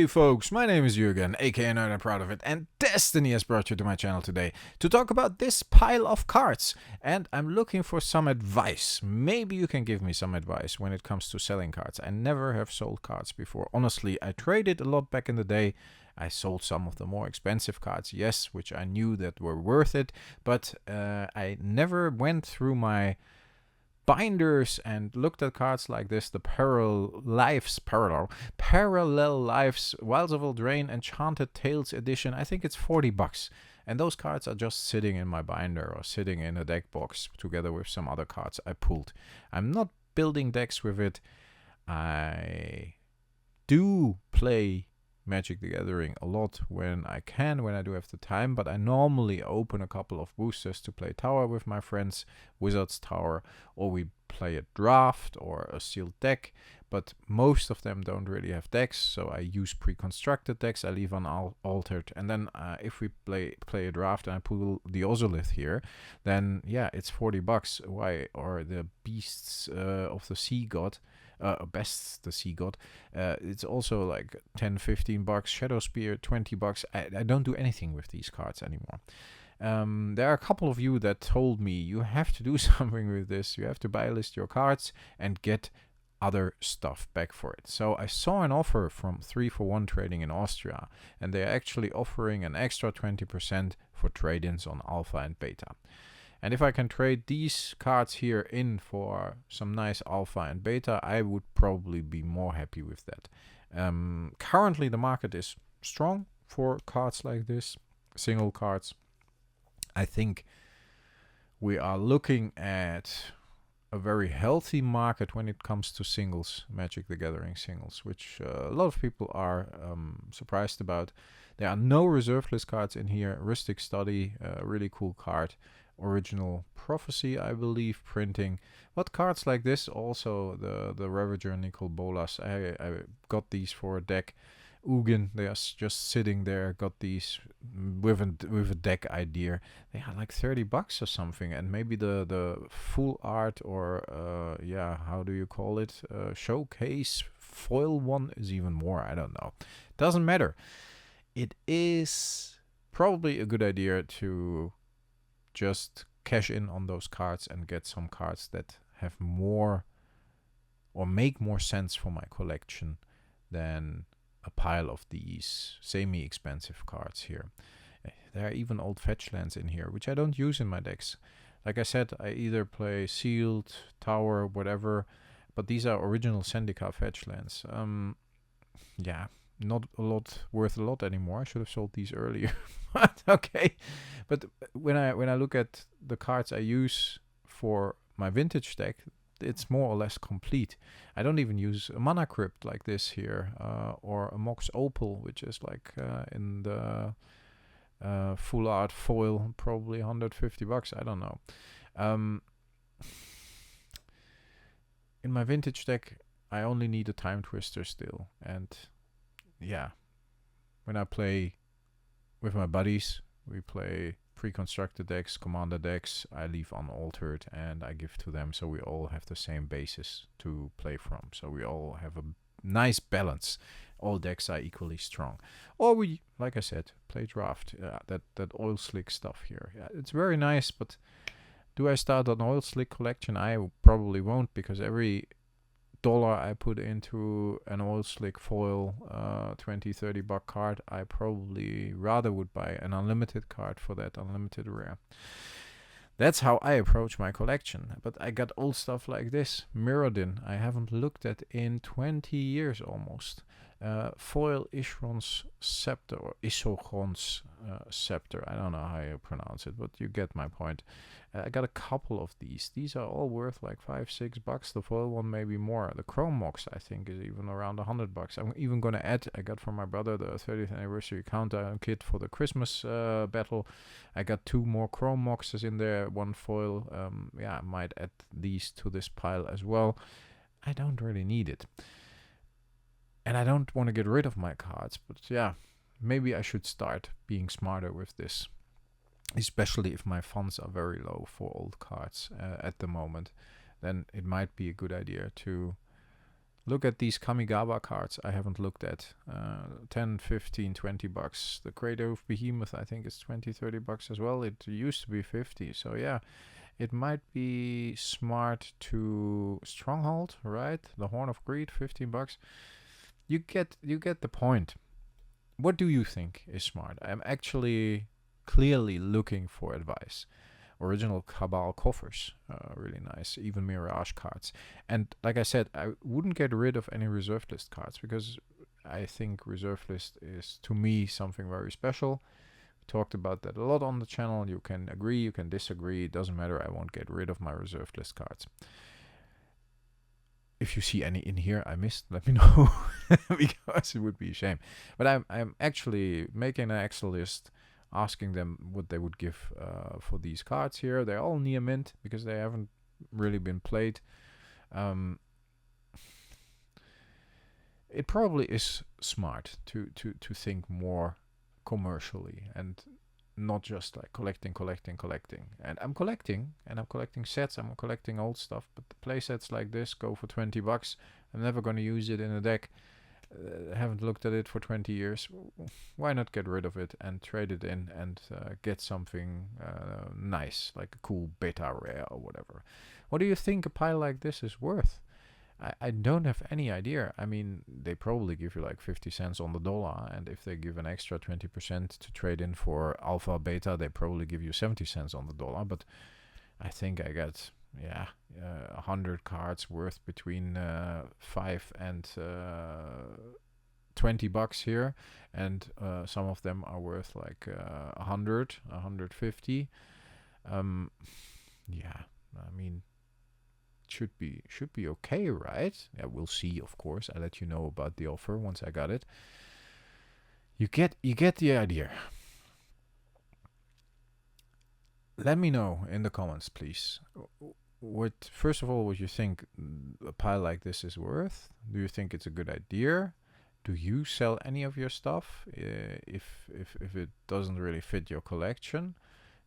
folks, my name is Jürgen, aka Nerd and Proud of It, and Destiny has brought you to my channel today to talk about this pile of cards. And I'm looking for some advice. Maybe you can give me some advice when it comes to selling cards. I never have sold cards before. Honestly, I traded a lot back in the day. I sold some of the more expensive cards, yes, which I knew that were worth it, but I never went through my binders and looked at cards like this, the Parallel Lives Wilds of Eldraine Enchanted Tales edition. I think it's $40, and those cards are just sitting in my binder or sitting in a deck box together with some other cards I pulled. I'm not building decks with it. I do play Magic the Gathering a lot when I can, when I do have the time, but I normally open a couple of boosters to play Tower with my friends, Wizards Tower, or we play a draft or a sealed deck, but most of them don't really have decks, so I use pre-constructed decks. I leave unaltered, and then if we play a draft and I pull the Ozolith here, then yeah, it's $40. Why? Or the Beasts of the Sea God, Best the Sea God, it's also like $10-15. Shadow Spear $20. I don't do anything with these cards anymore. There are a couple of you that told me you have to do something with this. You have to buy list your cards and get other stuff back for it. So I saw an offer from 3-for-1 Trading in Austria, and they're actually offering an extra 20% for trade-ins on alpha and beta. And if I can trade these cards here in for some nice alpha and beta, I would probably be more happy with that. Currently, the market is strong for cards like this, single cards. I think we are looking at a very healthy market when it comes to singles, Magic the Gathering singles, which a lot of people are surprised about. There are no reserve list cards in here. Ristic Study, a really cool card. Original Prophecy, I believe, printing. But cards like this, also the Ravager Nicol Bolas, I got these for a deck. Ugin, they are just sitting there, got these with a deck idea. They are like $30 or something, and maybe the full art or how do you call it, showcase foil one is even more. I don't know, doesn't matter. It is probably a good idea to just cash in on those cards and get some cards that have more or make more sense for my collection than a pile of these semi-expensive cards here. There are even old fetch lands in here, which I don't use in my decks. Like I said, I either play sealed, tower, whatever, but these are original Zendikar fetch lands. Not a lot worth a lot anymore. I should have sold these earlier. But okay. But when I look at the cards I use for my vintage deck, it's more or less complete. I don't even use a Mana Crypt like this here, or a Mox Opal, which is like in the full art foil, probably $150. I don't know. In my vintage deck, I only need a Time Twister still, and yeah, when I play with my buddies, we play pre-constructed decks, commander decks. I leave unaltered and I give to them, so we all have the same basis to play from. So we all have a nice balance. All decks are equally strong. Or we, like I said, play draft. That oil slick stuff here. Yeah, it's very nice, but do I start an oil slick collection? I probably won't, because every dollar I put into an oil slick foil $20-30 card, I probably rather would buy an unlimited card for that unlimited rare. That's how I approach my collection. But I got old stuff like this. Mirrodin, I haven't looked at in 20 years almost. Foil Ishron's Scepter, or Isogron's Scepter. I don't know how you pronounce it, but you get my point. I got a couple of these. These are all worth like $5-6. The foil one maybe more. The Chrome Mox, I think, is even around $100. I'm even gonna add. I got from my brother the 30th anniversary countdown kit for the Christmas battle. I got 2 more Chrome Moxes in there. 1 foil. I might add these to this pile as well. I don't really need it. And I don't want to get rid of my cards, but yeah, maybe I should start being smarter with this. Especially if my funds are very low for old cards at the moment, then it might be a good idea to Look at these Kamigawa cards I haven't looked at. 10, 15, 20 bucks. The Crater of Behemoth, I think, is 20, 30 bucks as well. It used to be 50. So yeah, it might be smart to Stronghold, right? The Horn of Greed, 15 bucks. You get the point. What do you think is smart? I'm actually clearly looking for advice. Original Cabal coffers, really nice. Even Mirage cards. And like I said, I wouldn't get rid of any reserved list cards because I think reserved list is, to me, something very special. We talked about that a lot on the channel. You can agree, you can disagree. It doesn't matter. I won't get rid of my reserved list cards. If you see any in here I missed, let me know because it would be a shame. But I'm actually making an Excel list, asking them what they would give for these cards here. They're all near mint because they haven't really been played. It probably is smart to think more commercially and not just like collecting. And I'm collecting sets, I'm collecting old stuff, but the play sets like this go for 20 bucks. I'm never going to use it in a deck. Haven't looked at it for 20 years. Why not get rid of it and trade it in and get something nice, like a cool beta rare or whatever? What do you think a pile like this is worth? I don't have any idea. I mean, they probably give you like 50 cents on the dollar, and if they give an extra 20% to trade in for alpha, beta, they probably give you 70 cents on the dollar. But I think I got 100 cards worth between 5 and 20 bucks here, and some of them are worth like 100, 150. Yeah, I mean, should be okay, right? Yeah, we'll see, of course. I'll let you know about the offer once I got it. You get the idea. Let me know in the comments, please. First of all, what you think a pile like this is worth? Do you think it's a good idea? Do you sell any of your stuff if it doesn't really fit your collection?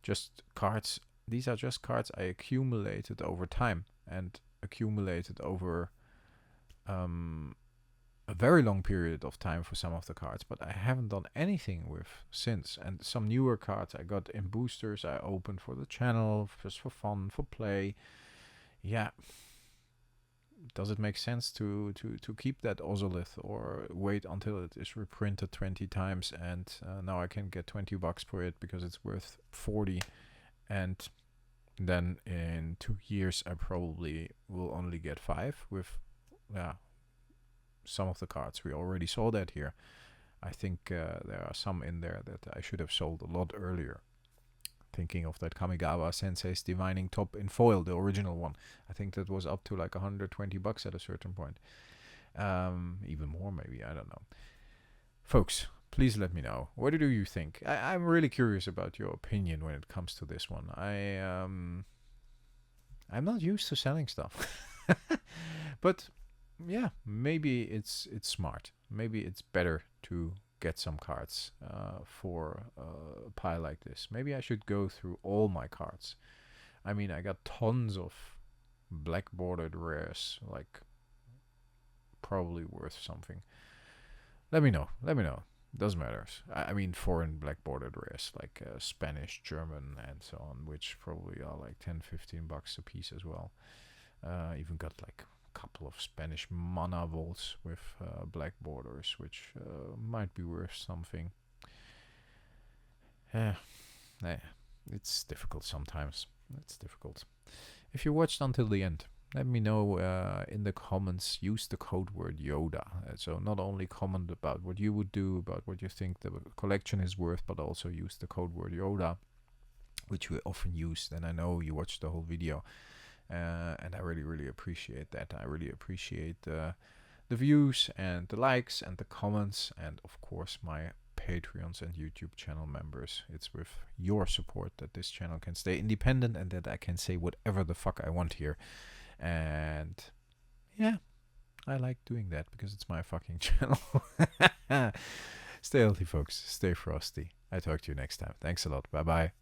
Just cards. These are just cards I accumulated over time and accumulated over a very long period of time for some of the cards, but I haven't done anything with since. And some newer cards I got in boosters I opened for the channel, just for fun, for play. Yeah. Does it make sense to keep that Ozolith or wait until it is reprinted 20 times and now I can get 20 bucks for it because it's worth 40, and then in 2 years I probably will only get 5 with some of the cards. We already saw that here. I think there are some in there that I should have sold a lot earlier. Thinking of that Kamigawa Sensei's Divining Top in foil, the original one. I think that was up to like 120 bucks at a certain point. Even more maybe, I don't know. Folks, please let me know. What do you think? I'm really curious about your opinion when it comes to this one. I'm not used to selling stuff. But yeah, maybe it's smart. Maybe it's better to get some cards for a pile like this. Maybe I should go through all my cards. I mean, I got tons of black bordered rares, like probably worth something. Let me know. Doesn't matter. I mean, foreign black bordered rares like Spanish, German, and so on, which probably are like 10-15 bucks a piece as well. Even got like couple of Spanish mana vaults with black borders, which might be worth something. It's difficult sometimes. It's difficult. If you watched until the end, let me know in the comments. Use the code word Yoda. So not only comment about what you would do, about what you think the collection is worth, but also use the code word Yoda, which we often use. Then I know you watched the whole video. And I really appreciate that. I really appreciate the views and the likes and the comments, and of course my Patreons and YouTube channel members. It's with your support that this channel can stay independent and that I can say whatever the fuck I want here. And yeah, I like doing that because it's my fucking channel. Stay healthy, folks. Stay frosty. I talk to you next time. Thanks a lot. Bye bye.